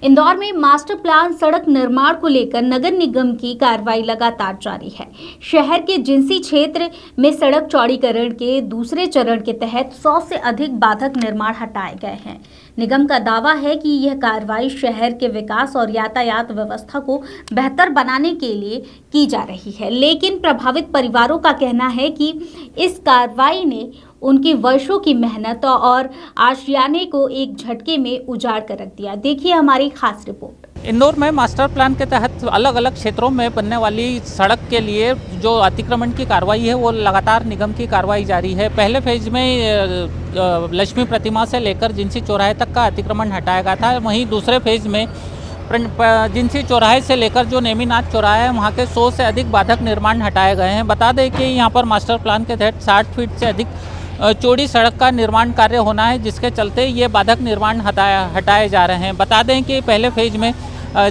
इंदौर में master plan सड़क निर्माण को लेकर नगर निगम की कार्रवाई लगातार जारी है। शहर के जिंसी क्षेत्र में सड़क चौड़ीकरण के दूसरे चरण के तहत 100 से अधिक बाधक निर्माण हटाए गए हैं। निगम का दावा है कि यह कार्रवाई शहर के विकास और यातायात व्यवस्था को बेहतर बनाने के लिए की जा रही है, लेकिन प्रभावित परिवारों का कहना है कि इस कार्रवाई ने उनकी वर्षों की मेहनत और आशियाने को एक झटके में उजाड़ कर रख दिया। देखिए हमारी खास रिपोर्ट। इंदौर में मास्टर प्लान के तहत अलग अलग क्षेत्रों में बनने वाली सड़क के लिए जो अतिक्रमण की कार्रवाई है वो लगातार निगम की कार्रवाई जारी है। पहले फेज में लक्ष्मी प्रतिमा से लेकर जिंसी चौराहे तक का अतिक्रमण हटाया गया था। वहीं दूसरे फेज में जिंसी चौराहे से लेकर जो नेमीनाथ चौराहा है वहाँ के 100 से अधिक बाधक निर्माण हटाए गए हैं। बता दें कि यहाँ पर मास्टर प्लान के तहत 60 फीट से अधिक चौड़ी सड़क का निर्माण कार्य होना है, जिसके चलते ये बाधक निर्माण हटाए जा रहे हैं। बता दें कि पहले फेज में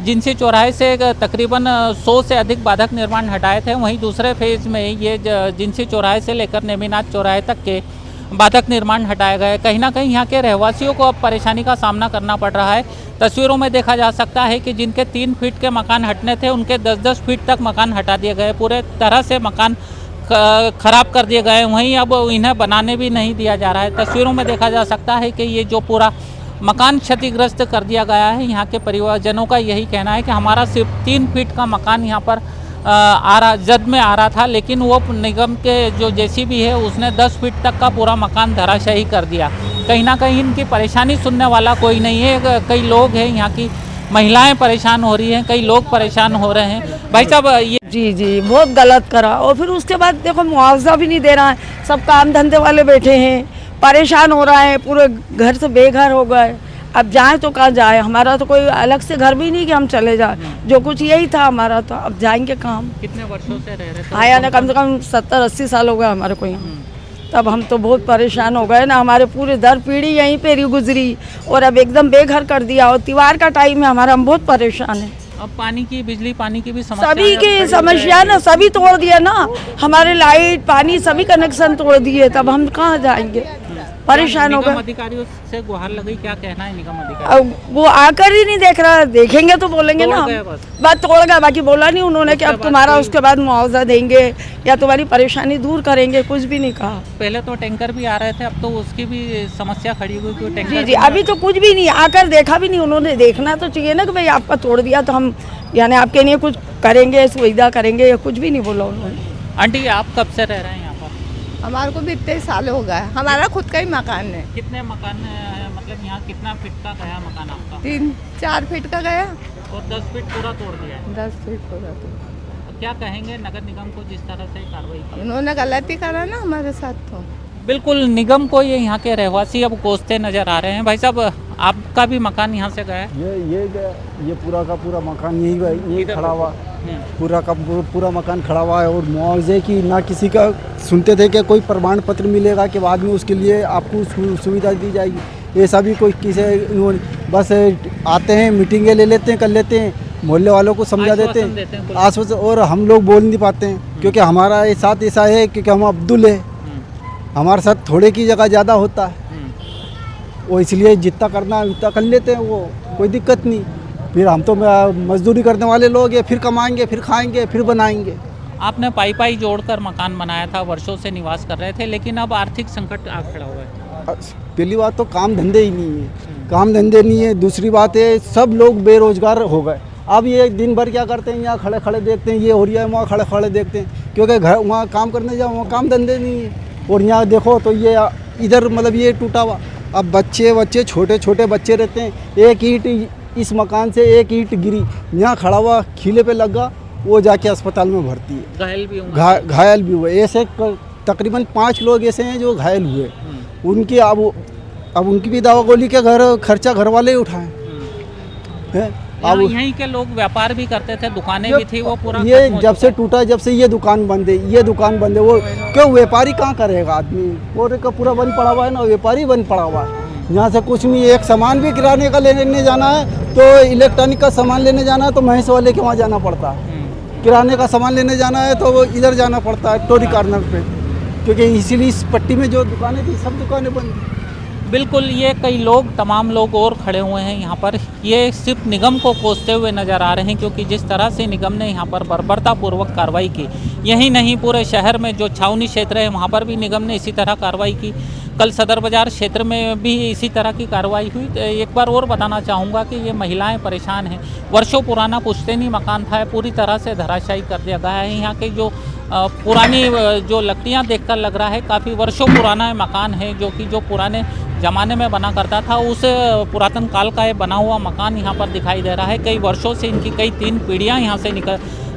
जिंसी चौराहे से तकरीबन 100 से अधिक बाधक निर्माण हटाए थे। वहीं दूसरे फेज में ये जिंसी चौराहे से लेकर नेमीनाथ चौराहे तक के बाधक निर्माण हटाए गए। कहीं ना कहीं यहाँ के रहवासियों को अब परेशानी का सामना करना पड़ रहा है। तस्वीरों में देखा जा सकता है कि जिनके 3 फीट के मकान हटने थे उनके 10-10 फीट तक मकान हटा दिए गए। पूरे तरह से मकान खराब कर दिए गए। वहीं अब इन्हें बनाने भी नहीं दिया जा रहा है। तस्वीरों में देखा जा सकता है कि ये जो पूरा मकान क्षतिग्रस्त कर दिया गया है। यहाँ के परिवारजनों का यही कहना है कि हमारा सिर्फ 3 फीट का मकान यहाँ पर जद में आ रहा था, लेकिन वो निगम के जो जेसीबी है उसने 10 फीट तक का पूरा मकान धराशायी कर दिया। कहीं ना कहीं इनकी परेशानी सुनने वाला कोई नहीं है। कई लोग हैं, यहाँ की महिलाएं परेशान हो रही हैं, कई लोग परेशान हो रहे हैं। भाई साहब ये जी बहुत गलत करा। और फिर उसके बाद देखो मुआवजा भी नहीं दे रहा है। सब काम धंधे वाले बैठे हैं, परेशान हो रहा है, पूरे घर से बेघर हो गए। अब जाएं तो कहाँ जाए? हमारा तो कोई अलग से घर भी नहीं कि हम चले जाए। जो कुछ यही था हमारा, तो अब जाएंगे कहाँ? कितने वर्षों से रह रहे थे? हाँ यानी कम से कम 70-80 साल हो गए हमारे को यहाँ। तब हम तो बहुत परेशान हो गए ना। हमारे पूरे दर पीढ़ी यहीं पे गुजरी और अब एकदम बेघर कर दिया। और त्योहार का टाइम है हमारा, हम बहुत परेशान है। अब पानी की, बिजली पानी की भी समस्या, सभी की समस्या ना, सभी तोड़ दिया ना। हमारे लाइट पानी सभी कनेक्शन तोड़ दिए। तब हम कहाँ जाएंगे? परेशान हो गए। अधिकारियों से गुहार लगी, क्या कहना है निगम अधिकारी? अब वो आकर ही नहीं देख रहा। देखेंगे तो बोलेंगे ना। बात तोड़ गया, बाकी बोला नहीं उन्होंने कि अब तुम्हारा उसके बाद मुआवजा देंगे या तुम्हारी परेशानी दूर करेंगे। कुछ भी नहीं कहा। पहले तो टैंकर भी आ रहे थे, अब तो उसकी भी समस्या खड़ी हुई। क्यों टैंकर? जी अभी तो कुछ भी नहीं, आकर देखा भी नहीं उन्होंने। देखना तो चाहिए ना कि भाई आपका तोड़ दिया तो हम यानी आपके लिए कुछ करेंगे, सुविधा करेंगे। कुछ भी नहीं बोला उन्होंने। आंटी आप कब से रह रहे हैं यहाँ पर? हमारे को भी इतने साल हो गए। हमारा खुद का ही मकान है। कितने मकान है? मतलब यहाँ कितना फीट का गया मकान आपका? 3-4 फीट का गया और 10 फीट पूरा तोड़ दिया है। 10 फीट पूरा तो क्या कहेंगे नगर निगम को जिस तरह से कार्रवाई की? उन्होंने गलती करा ना हमारे साथ। तो बिल्कुल निगम को ये यहाँ के रहवासी अब कोसते नजर आ रहे हैं। भाई साहब आपका भी मकान यहाँ से गया है? ये पूरा का पूरा मकान यही खड़ा हुआ। पूरा का पूरा मकान खड़ा हुआ है। और मुआवजे की ना किसी का सुनते थे कि कोई प्रमाण पत्र मिलेगा कि बाद में उसके लिए आपको सुविधा दी जाएगी। ऐसा भी कोई किसी बस आते हैं, मीटिंगें ले लेते हैं, कर लेते हैं, मोहल्ले वालों को समझा देते हैं आश्वासन। और हम लोग बोल नहीं पाते हैं क्योंकि हमारा साथ ऐसा है क्योंकि हम अब्दुल है। हमारे साथ थोड़े की जगह ज़्यादा होता है। वो इसलिए जितना करना है उतना कर लेते हैं, वो कोई दिक्कत नहीं। फिर हम तो मजदूरी करने वाले लोग हैं, फिर कमाएंगे, फिर खाएंगे, फिर बनाएंगे। आपने पाई जोड़कर मकान बनाया था, वर्षों से निवास कर रहे थे, लेकिन अब आर्थिक संकट आ खड़ा हुआ है। पहली बात तो काम धंधे ही नहीं है, काम धंधे नहीं है। दूसरी बात है सब लोग बेरोजगार हो गए। अब ये दिन भर क्या करते हैं, यहाँ खड़े खड़े देखते हैं ये हो रहा है, वहाँ खड़े खड़े देखते हैं, क्योंकि घर वहाँ काम करने जाओ वहाँ काम धंधे नहीं है। और यहाँ देखो तो ये इधर मतलब ये टूटा हुआ। अब बच्चे छोटे छोटे बच्चे रहते हैं। एक ईंट इस मकान से एक ईंट गिरी, यहाँ खड़ा हुआ खीले पे लगा, वो जाके अस्पताल में भर्ती है, घायल भी हुए। ऐसे तकरीबन 5 लोग ऐसे हैं जो घायल हुए। उनकी अब उनकी भी दवा गोली के खर्चा घर वाले ही उठाएं हैं। अब यहीं के लोग व्यापार भी करते थे, दुकानें भी थी, वो पूरा ये जब से टूटा, जब से ये दुकान बंद है, वो क्यों व्यापारी कहाँ करेगा आदमी? और का पूरा बंद पड़ा हुआ है ना, व्यापारी बंद पड़ा हुआ है। यहाँ से कुछ नहीं, एक सामान भी किराने का लेने जाना है तो इलेक्ट्रॉनिक का सामान लेने जाना है तो महेश वाले के वहाँ जाना पड़ता है। किराने का सामान लेने जाना है तो वो इधर जाना पड़ता है टोरी कार्नर पे, क्योंकि इसीलिए इस पट्टी में जो दुकानें थी सब दुकानें बंद थी। बिल्कुल, ये कई लोग, तमाम लोग और खड़े हुए हैं यहाँ पर। ये सिर्फ निगम को कोसते हुए नज़र आ रहे हैं, क्योंकि जिस तरह से निगम ने यहाँ पर बर्बरतापूर्वक कार्रवाई की, यही नहीं पूरे शहर में जो छावनी क्षेत्र है वहाँ पर भी निगम ने इसी तरह कार्रवाई की। कल सदर बाज़ार क्षेत्र में भी इसी तरह की कार्रवाई हुई। तो एक बार और बताना चाहूँगा कि ये महिलाएं परेशान हैं। वर्षों पुराना पुश्तैनी मकान था, पूरी तरह से धराशायी कर दिया गया है। यहाँ के जो पुरानी जो लकड़ियाँ देखकर लग रहा है काफ़ी वर्षों पुराना मकान है, जो पुराने ज़माने में बना करता था, उस पुरातन काल का ये बना हुआ मकान यहाँ पर दिखाई दे रहा है। कई वर्षों से इनकी कई 3 पीढ़ियाँ यहाँ से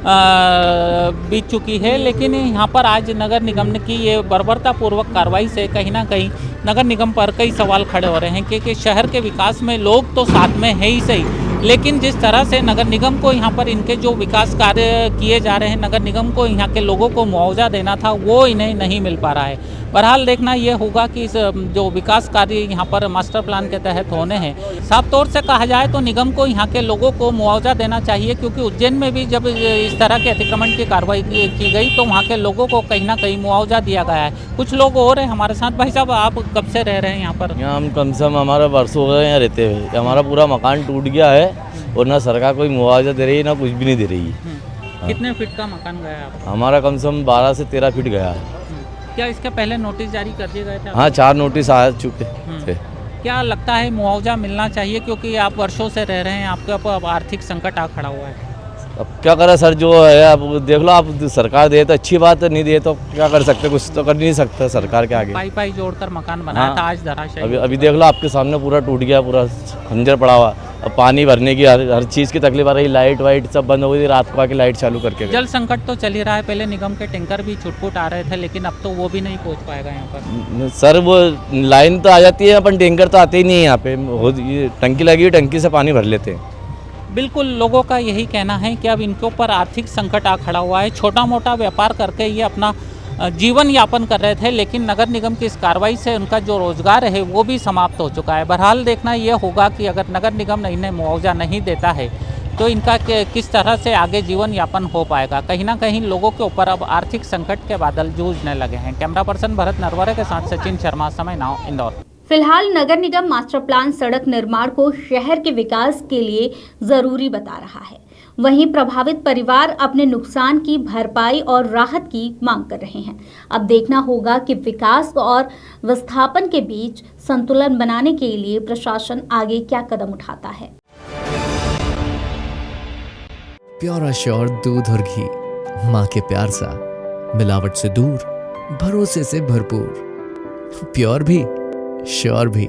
बीत चुकी है, लेकिन यहाँ पर आज नगर निगम की ये बर्बरतापूर्वक कार्रवाई से कहीं ना कहीं नगर निगम पर कई सवाल खड़े हो रहे हैं, क्योंकि शहर के विकास में लोग तो साथ में है ही सही, लेकिन जिस तरह से नगर निगम को यहाँ पर इनके जो विकास कार्य किए जा रहे हैं, नगर निगम को यहाँ के लोगों को मुआवजा देना था, वो इन्हें नहीं मिल पा रहा है। बहरहाल देखना ये होगा कि इस जो विकास कार्य यहाँ पर मास्टर प्लान के तहत होने हैं, साफ तौर से कहा जाए तो निगम को यहाँ के लोगों को मुआवजा देना चाहिए, क्योंकि उज्जैन में भी जब इस तरह के अतिक्रमण की कार्रवाई की गई तो वहाँ के लोगों को कहीं ना कहीं मुआवजा दिया गया है। कुछ लोग और हैं हमारे साथ। भाई साहब, आप कब से रह रहे हैं यहाँ पर? यहाँ हम कम से कम हमारा वर्षों हो गए यहाँ रहते हुए। हमारा पूरा मकान टूट गया है और ना सरकार कोई मुआवजा दे रही है, ना कुछ भी नहीं दे रही है। कितने फीट का मकान गया है आपका? हमारा कम से कम 12 से 13 फीट गया है। क्या इसके पहले नोटिस जारी कर दिए गए थे? हाँ, 4 नोटिस आ चुके थे। क्या लगता है मुआवजा मिलना चाहिए, क्योंकि आप वर्षों से रह रहे हैं, आपके ऊपर आर्थिक संकट आ खड़ा हुआ है? अब क्या करें सर, जो है अब देख लो, आप सरकार दे तो अच्छी बात है, नहीं दे तो क्या कर सकते, कुछ तो कर नहीं सकते सरकार के आगे। पाई जोड़कर मकान बनाया था, आज धराशायी। अभी देख लो, आपके सामने पूरा टूट गया, पूरा खंजर पड़ा हुआ। अब पानी भरने की हर चीज़ की तकलीफ आ रही, लाइट वाइट सब बंद हो गई, रात को आके लाइट चालू करके गए। जल संकट तो चल ही रहा है। पहले निगम के टैंकर भी छुटपुट आ रहे थे, लेकिन अब तो वो भी नहीं पहुंच पाएगा यहाँ पर। सर, वो लाइन तो आ जाती है, अपन टैंकर तो आते ही नहीं है यहाँ पे। ये टंकी लगी हुई, टंकी से पानी भर लेते हैं। बिल्कुल, लोगों का यही कहना है कि अब इनके ऊपर आर्थिक संकट आ खड़ा हुआ है। छोटा मोटा व्यापार करके ये अपना जीवन यापन कर रहे थे, लेकिन नगर निगम की इस कार्रवाई से उनका जो रोजगार है वो भी समाप्त हो चुका है। बहरहाल देखना ये होगा कि अगर नगर निगम इन्हें मुआवजा नहीं देता है तो इनका किस तरह से आगे जीवन यापन हो पाएगा। कहीं ना कहीं लोगों के ऊपर अब आर्थिक संकट के बादल जूझने लगे हैं। कैमरा पर्सन भरत नरवरे के साथ सचिन शर्मा, समय नाउ, इंदौर। फिलहाल नगर निगम मास्टर प्लान सड़क निर्माण को शहर के विकास के लिए जरूरी बता रहा है। वहीं प्रभावित परिवार अपने नुकसान की भरपाई और राहत की मांग कर रहे हैं। अब देखना होगा कि विकास और विस्थापन के बीच संतुलन बनाने के लिए प्रशासन आगे क्या कदम उठाता है। प्योर एश्योर दूध और घी, माँ के प्यार सा, मिलावट से दूर, भरोसे से भरपूर, प्योर भी श्योर भी।